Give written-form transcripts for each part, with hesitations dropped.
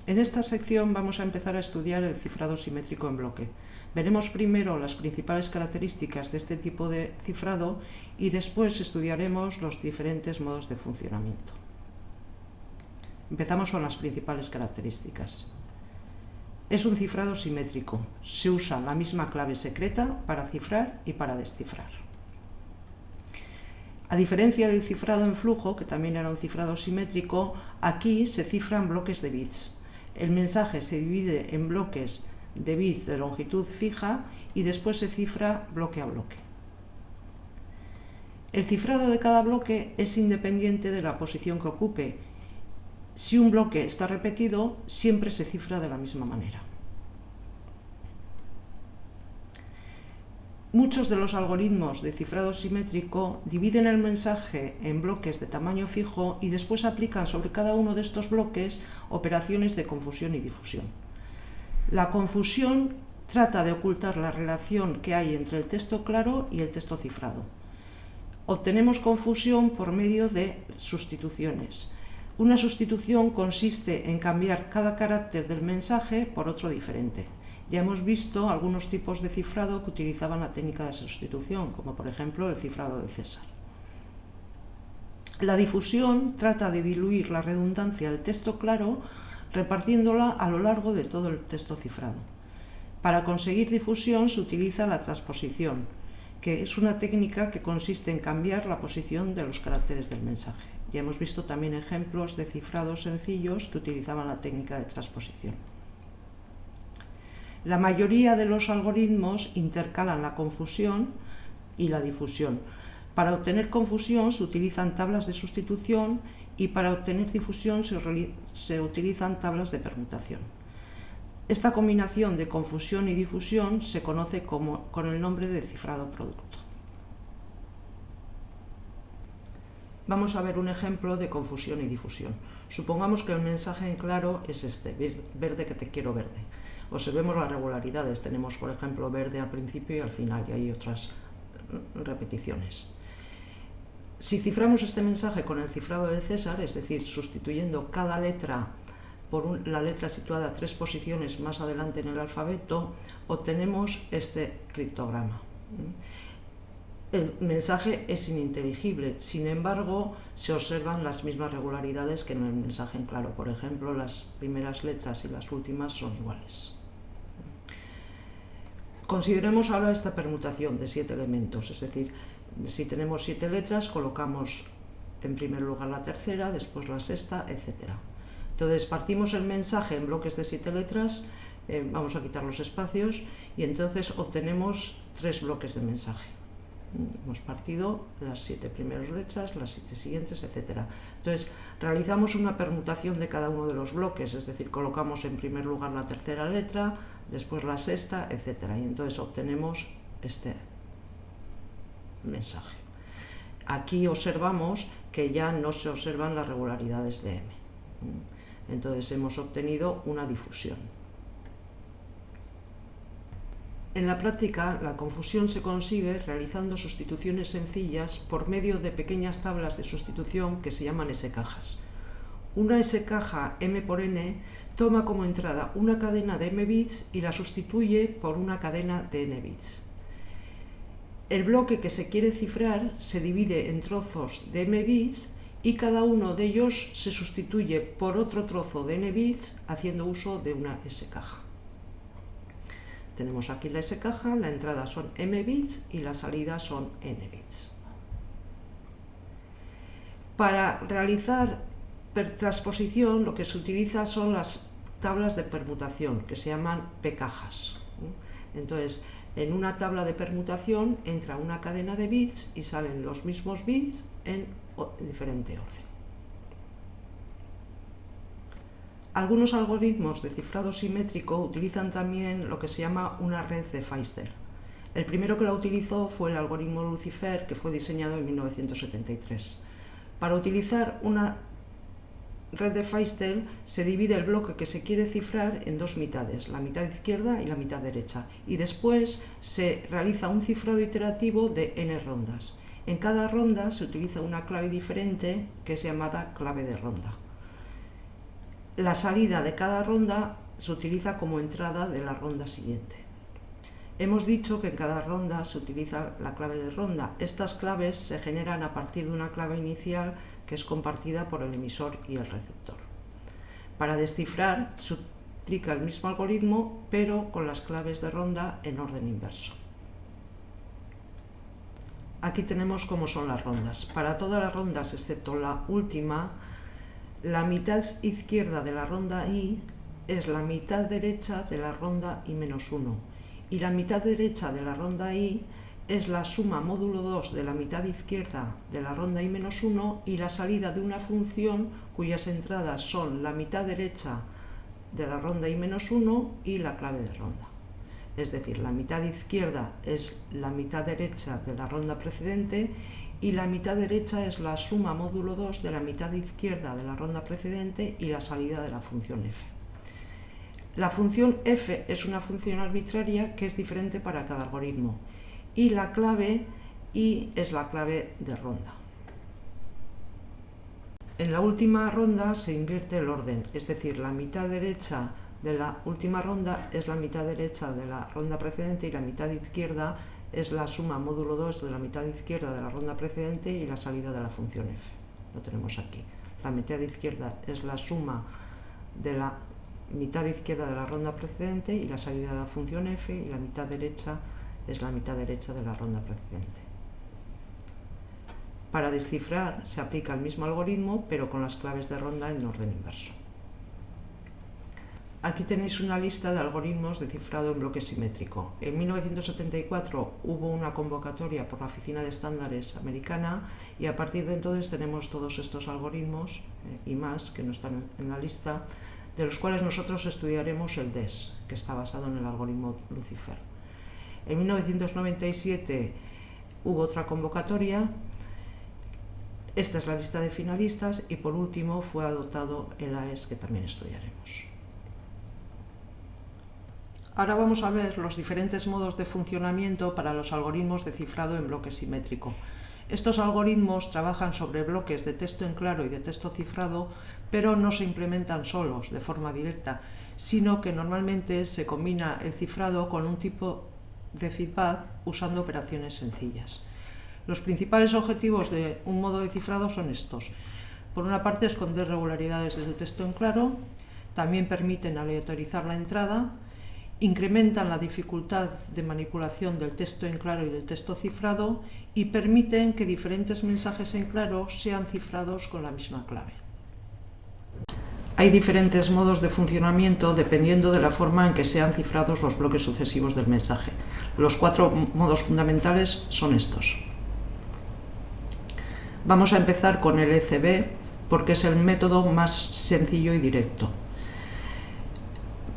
En esta sección vamos a empezar a estudiar el cifrado simétrico en bloque. Veremos primero las principales características de este tipo de cifrado y después estudiaremos los diferentes modos de funcionamiento. Empezamos con las principales características. Es un cifrado simétrico. Se usa la misma clave secreta para cifrar y para descifrar. A diferencia del cifrado en flujo, que también era un cifrado simétrico, aquí se cifran bloques de bits. El mensaje se divide en bloques de bits de longitud fija y después se cifra bloque a bloque. El cifrado de cada bloque es independiente de la posición que ocupe. Si un bloque está repetido, siempre se cifra de la misma manera. Muchos de los algoritmos de cifrado simétrico dividen el mensaje en bloques de tamaño fijo y después aplican sobre cada uno de estos bloques operaciones de confusión y difusión. La confusión trata de ocultar la relación que hay entre el texto claro y el texto cifrado. Obtenemos confusión por medio de sustituciones. Una sustitución consiste en cambiar cada carácter del mensaje por otro diferente. Ya hemos visto algunos tipos de cifrado que utilizaban la técnica de sustitución, como por ejemplo el cifrado de César. La difusión trata de diluir la redundancia del texto claro repartiéndola a lo largo de todo el texto cifrado. Para conseguir difusión se utiliza la transposición, que es una técnica que consiste en cambiar la posición de los caracteres del mensaje. Ya hemos visto también ejemplos de cifrados sencillos que utilizaban la técnica de transposición. La mayoría de los algoritmos intercalan la confusión y la difusión. Para obtener confusión se utilizan tablas de sustitución y para obtener difusión se utilizan tablas de permutación. Esta combinación de confusión y difusión se conoce con el nombre de cifrado producto. Vamos a ver un ejemplo de confusión y difusión. Supongamos que el mensaje en claro es este: verde que te quiero verde. Observemos las regularidades. Tenemos, por ejemplo, verde al principio y al final, y hay otras repeticiones. Si ciframos este mensaje con el cifrado de César, es decir, sustituyendo cada letra por la letra situada 3 posiciones más adelante en el alfabeto, obtenemos este criptograma. El mensaje es ininteligible, sin embargo, se observan las mismas regularidades que en el mensaje en claro. Por ejemplo, las primeras letras y las últimas son iguales. Consideremos ahora esta permutación de 7 elementos, es decir, si tenemos 7 letras, colocamos en primer lugar la tercera, después la sexta, etc. Entonces partimos el mensaje en bloques de 7 letras, vamos a quitar los espacios y entonces obtenemos 3 bloques de mensaje. Hemos partido las 7 primeras letras, las 7 siguientes, etc. Entonces realizamos una permutación de cada uno de los bloques, es decir, colocamos en primer lugar la tercera letra, después la sexta, etc. Y entonces obtenemos este mensaje. Aquí observamos que ya no se observan las regularidades de M. Entonces hemos obtenido una difusión. En la práctica, la confusión se consigue realizando sustituciones sencillas por medio de pequeñas tablas de sustitución que se llaman S-cajas. Una S-caja M por N toma como entrada una cadena de M bits y la sustituye por una cadena de N bits. El bloque que se quiere cifrar se divide en trozos de M bits y cada uno de ellos se sustituye por otro trozo de N bits haciendo uso de una S-caja. Tenemos aquí la S-caja, la entrada son M bits y la salida son N bits. Para realizar transposición lo que se utiliza son las tablas de permutación, que se llaman P-cajas. Entonces, en una tabla de permutación entra una cadena de bits y salen los mismos bits en diferente orden. Algunos algoritmos de cifrado simétrico utilizan también lo que se llama una red de Feistel. El primero que la utilizó fue el algoritmo Lucifer, que fue diseñado en 1973. Para utilizar una red de Feistel se divide el bloque que se quiere cifrar en 2 mitades, la mitad izquierda y la mitad derecha, y después se realiza un cifrado iterativo de n rondas. En cada ronda se utiliza una clave diferente que es llamada clave de ronda. La salida de cada ronda se utiliza como entrada de la ronda siguiente. Hemos dicho que en cada ronda se utiliza la clave de ronda. Estas claves se generan a partir de una clave inicial que es compartida por el emisor y el receptor. Para descifrar se aplica el mismo algoritmo, pero con las claves de ronda en orden inverso. Aquí tenemos cómo son las rondas. Para todas las rondas, excepto la última, la mitad izquierda de la ronda I es la mitad derecha de la ronda I-1, y la mitad derecha de la ronda I es la suma módulo 2 de la mitad izquierda de la ronda I-1 y la salida de una función cuyas entradas son la mitad derecha de la ronda I-1 y la clave de ronda. Es decir, la mitad izquierda es la mitad derecha de la ronda precedente y la mitad derecha es la suma módulo 2 de la mitad izquierda de la ronda precedente y la salida de la función f. La función f es una función arbitraria que es diferente para cada algoritmo y la clave I es la clave de ronda. En la última ronda se invierte el orden, es decir, la mitad derecha de la última ronda es la mitad derecha de la ronda precedente y la mitad izquierda es la suma módulo 2 de la mitad izquierda de la ronda precedente y la salida de la función f. Lo tenemos aquí. La mitad izquierda es la suma de la mitad izquierda de la ronda precedente y la salida de la función f, y la mitad derecha es la mitad derecha de la ronda precedente. Para descifrar se aplica el mismo algoritmo, pero con las claves de ronda en orden inverso. Aquí tenéis una lista de algoritmos de cifrado en bloque simétrico. En 1974 hubo una convocatoria por la Oficina de Estándares americana y a partir de entonces tenemos todos estos algoritmos y más que no están en la lista, de los cuales nosotros estudiaremos el DES, que está basado en el algoritmo Lucifer. En 1997 hubo otra convocatoria. Esta es la lista de finalistas y por último fue adoptado el AES, que también estudiaremos. Ahora vamos a ver los diferentes modos de funcionamiento para los algoritmos de cifrado en bloque simétrico. Estos algoritmos trabajan sobre bloques de texto en claro y de texto cifrado, pero no se implementan solos, de forma directa, sino que normalmente se combina el cifrado con un tipo de feedback usando operaciones sencillas. Los principales objetivos de un modo de cifrado son estos. Por una parte, esconder regularidades desde texto en claro, también permiten aleatorizar la entrada, incrementan la dificultad de manipulación del texto en claro y del texto cifrado y permiten que diferentes mensajes en claro sean cifrados con la misma clave. Hay diferentes modos de funcionamiento dependiendo de la forma en que sean cifrados los bloques sucesivos del mensaje. Los 4 modos fundamentales son estos. Vamos a empezar con el ECB porque es el método más sencillo y directo.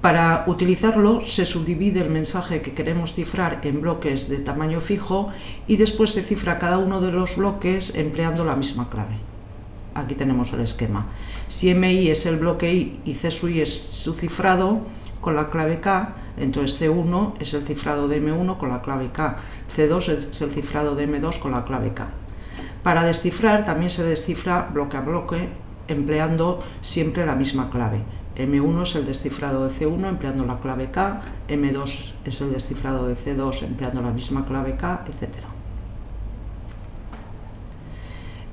Para utilizarlo se subdivide el mensaje que queremos cifrar en bloques de tamaño fijo y después se cifra cada uno de los bloques empleando la misma clave. Aquí tenemos el esquema. Si MI es el bloque I y C sub I es su cifrado con la clave K, entonces C1 es el cifrado de M1 con la clave K, C2 es el cifrado de M2 con la clave K. Para descifrar también se descifra bloque a bloque empleando siempre la misma clave. M1 es el descifrado de C1 empleando la clave K, M2 es el descifrado de C2 empleando la misma clave K, etc.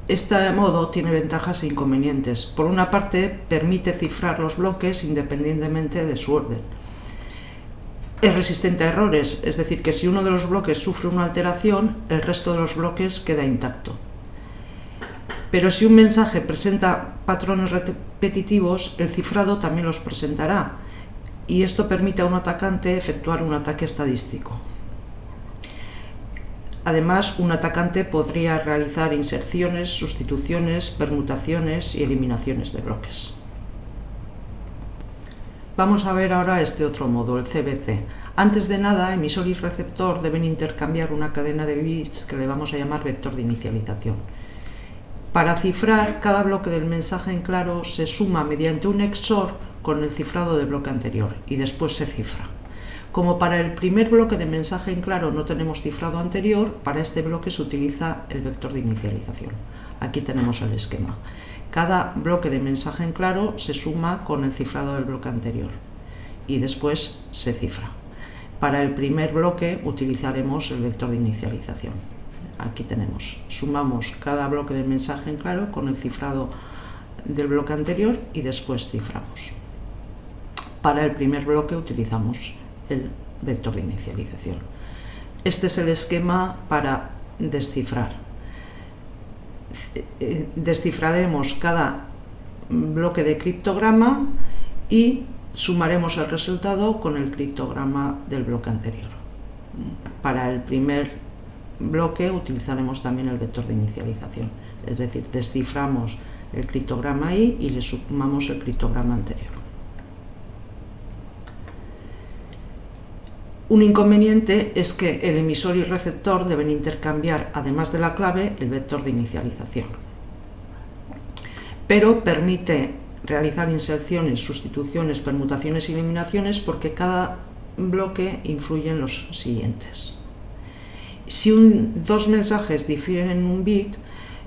Este modo tiene ventajas e inconvenientes. Por una parte, permite cifrar los bloques independientemente de su orden. Es resistente a errores, es decir, que si uno de los bloques sufre una alteración, el resto de los bloques queda intacto. Pero si un mensaje presenta patrones repetitivos, el cifrado también los presentará, y esto permite a un atacante efectuar un ataque estadístico. Además, un atacante podría realizar inserciones, sustituciones, permutaciones y eliminaciones de bloques. Vamos a ver ahora este otro modo, el CBC. Antes de nada, emisor y receptor deben intercambiar una cadena de bits que le vamos a llamar vector de inicialización. Para cifrar, cada bloque del mensaje en claro se suma mediante un XOR con el cifrado del bloque anterior y después se cifra. Como para el primer bloque de mensaje en claro no tenemos cifrado anterior, para este bloque se utiliza el vector de inicialización. Aquí tenemos el esquema. Cada bloque de mensaje en claro se suma con el cifrado del bloque anterior y después se cifra. Para el primer bloque utilizaremos el vector de inicialización. Aquí tenemos, sumamos cada bloque de mensaje en claro con el cifrado del bloque anterior y después ciframos. Para el primer bloque utilizamos el vector de inicialización. Este es el esquema para descifrar. Descifraremos cada bloque de criptograma y sumaremos el resultado con el criptograma del bloque anterior. Para el primer bloque utilizaremos también el vector de inicialización, es decir, desciframos el criptograma I y le sumamos el criptograma anterior. Un inconveniente es que el emisor y receptor deben intercambiar, además de la clave, el vector de inicialización. Pero permite realizar inserciones, sustituciones, permutaciones y eliminaciones porque cada bloque influye en los siguientes. Si dos mensajes difieren en un bit,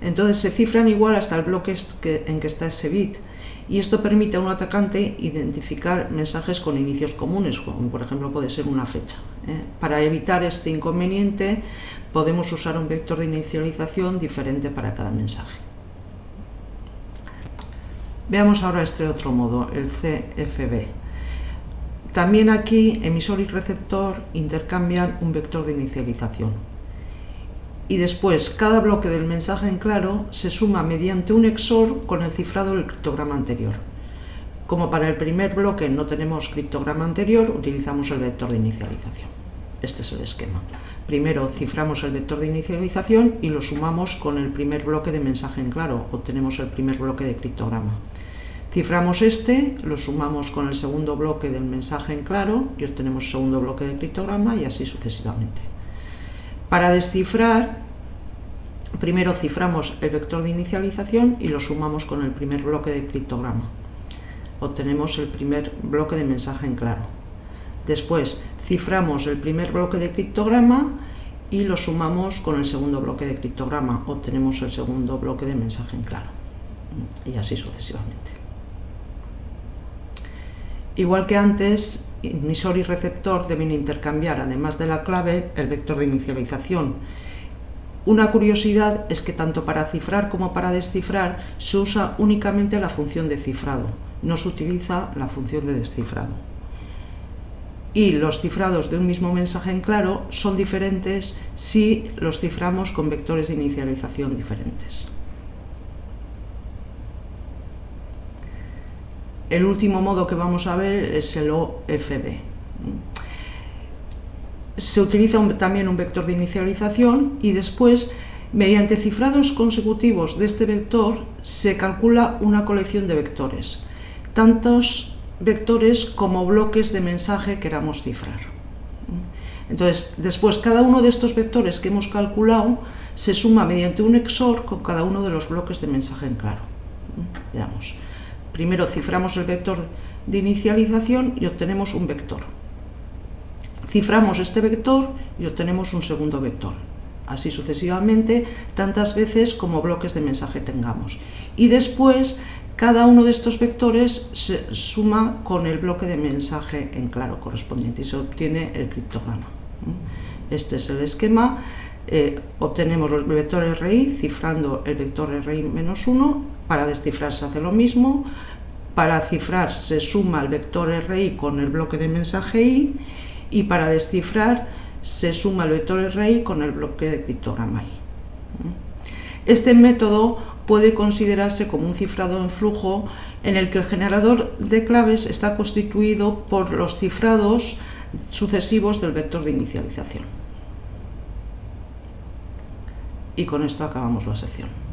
entonces se cifran igual hasta el bloque en que está ese bit. Y esto permite a un atacante identificar mensajes con inicios comunes, como por ejemplo puede ser una fecha. Para evitar este inconveniente podemos usar un vector de inicialización diferente para cada mensaje. Veamos ahora este otro modo, el CFB. También aquí emisor y receptor intercambian un vector de inicialización. Y después cada bloque del mensaje en claro se suma mediante un XOR con el cifrado del criptograma anterior. Como para el primer bloque no tenemos criptograma anterior, utilizamos el vector de inicialización. Este es el esquema. Primero ciframos el vector de inicialización y lo sumamos con el primer bloque de mensaje en claro, obtenemos el primer bloque de criptograma. Ciframos este, lo sumamos con el segundo bloque del mensaje en claro y obtenemos el segundo bloque de criptograma y así sucesivamente. Para descifrar, primero ciframos el vector de inicialización y lo sumamos con el primer bloque de criptograma. Obtenemos el primer bloque de mensaje en claro. Después ciframos el primer bloque de criptograma y lo sumamos con el segundo bloque de criptograma. Obtenemos el segundo bloque de mensaje en claro. Y así sucesivamente. Igual que antes, emisor y receptor deben intercambiar, además de la clave, el vector de inicialización. Una curiosidad es que tanto para cifrar como para descifrar se usa únicamente la función de cifrado, no se utiliza la función de descifrado. Y los cifrados de un mismo mensaje en claro son diferentes si los ciframos con vectores de inicialización diferentes. El último modo que vamos a ver es el OFB. Se utiliza también un vector de inicialización y después, mediante cifrados consecutivos de este vector, se calcula una colección de vectores, tantos vectores como bloques de mensaje queramos cifrar. Entonces, después, cada uno de estos vectores que hemos calculado se suma mediante un XOR con cada uno de los bloques de mensaje en claro. Veamos. Primero ciframos el vector de inicialización y obtenemos un vector. Ciframos este vector y obtenemos un segundo vector. Así sucesivamente, tantas veces como bloques de mensaje tengamos. Y después, cada uno de estos vectores se suma con el bloque de mensaje en claro correspondiente y se obtiene el criptograma. Este es el esquema. Obtenemos los vectores RI cifrando el vector RI-1, para descifrar se hace lo mismo, para cifrar se suma el vector RI con el bloque de mensaje I y para descifrar se suma el vector RI con el bloque de criptograma I. Este método puede considerarse como un cifrado en flujo en el que el generador de claves está constituido por los cifrados sucesivos del vector de inicialización. Y con esto acabamos la sección.